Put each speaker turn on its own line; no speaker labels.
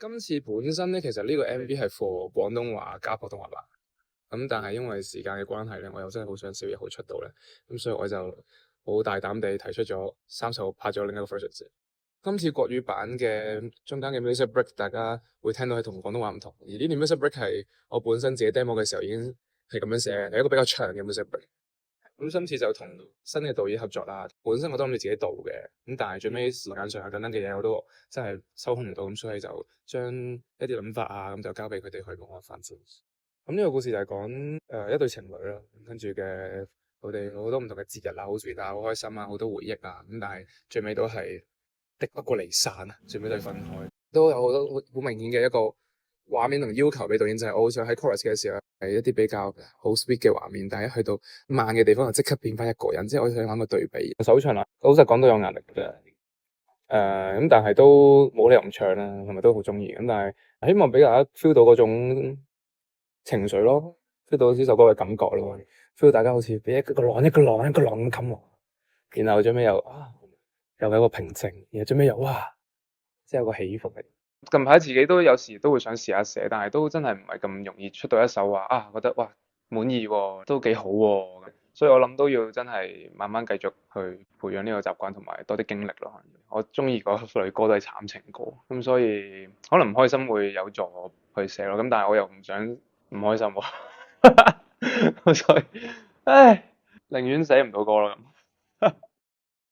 今次本身咧，其實呢個 MV 係 for 廣東話加普通話版，但係因為時間嘅關係咧，我又真係好想小野好出到咧，咁所以我就好大膽地提出咗三首拍咗另一個 version 先。今次國語版嘅中間嘅 music break，大家會聽到係同廣東話唔同，而呢段 music break 係我本身自己 demo 嘅時候已經係咁樣寫嘅，係一個比較長嘅 music break。咁今次就同新嘅導演合作啦，本身我都諗住自己導嘅，咁但係最尾時間上有等等嘅嘢我都真係收控唔到，咁所以就將一啲諗法啊咁就交俾佢哋去幫我發展。咁呢個故事就係講一對情侶啦，跟住嘅佢哋好多唔同嘅節日啊，好 sweet 啊，好開心啊，好多回憶啊，咁但係最尾都係敵不過離散啊，最尾都係分開，都有好多好明顯嘅一個畫面同要求俾導演，就係我好想喺 chorus 嘅時候係一啲比較好 sweet 嘅畫面，但係一去到慢嘅地方就即刻變翻一個人，即係我想諗個對比。首唱啦，老實講都有壓力嘅，咁但係都冇理由唔唱啦，係咪都好中意？咁但係希望俾大家 feel 到嗰種情緒咯，feel 到呢首歌嘅感覺咯，feel 到大家好似俾一個浪一個浪一個浪咁冚我，然後最尾又有一個平靜，然後最尾又即係有個起伏嘅。近排自己都有時都會想試下寫，但係都真係唔係咁容易出到一首話覺得滿意喎，都幾好喎。所以我諗都要真係慢慢繼續去培養呢個習慣，同埋多啲經歷咯。我中意嗰類歌都係慘情歌，咁所以可能唔開心會有助我去寫咯。咁但係我又唔想唔開心喎，所以寧願寫唔到歌咯咁。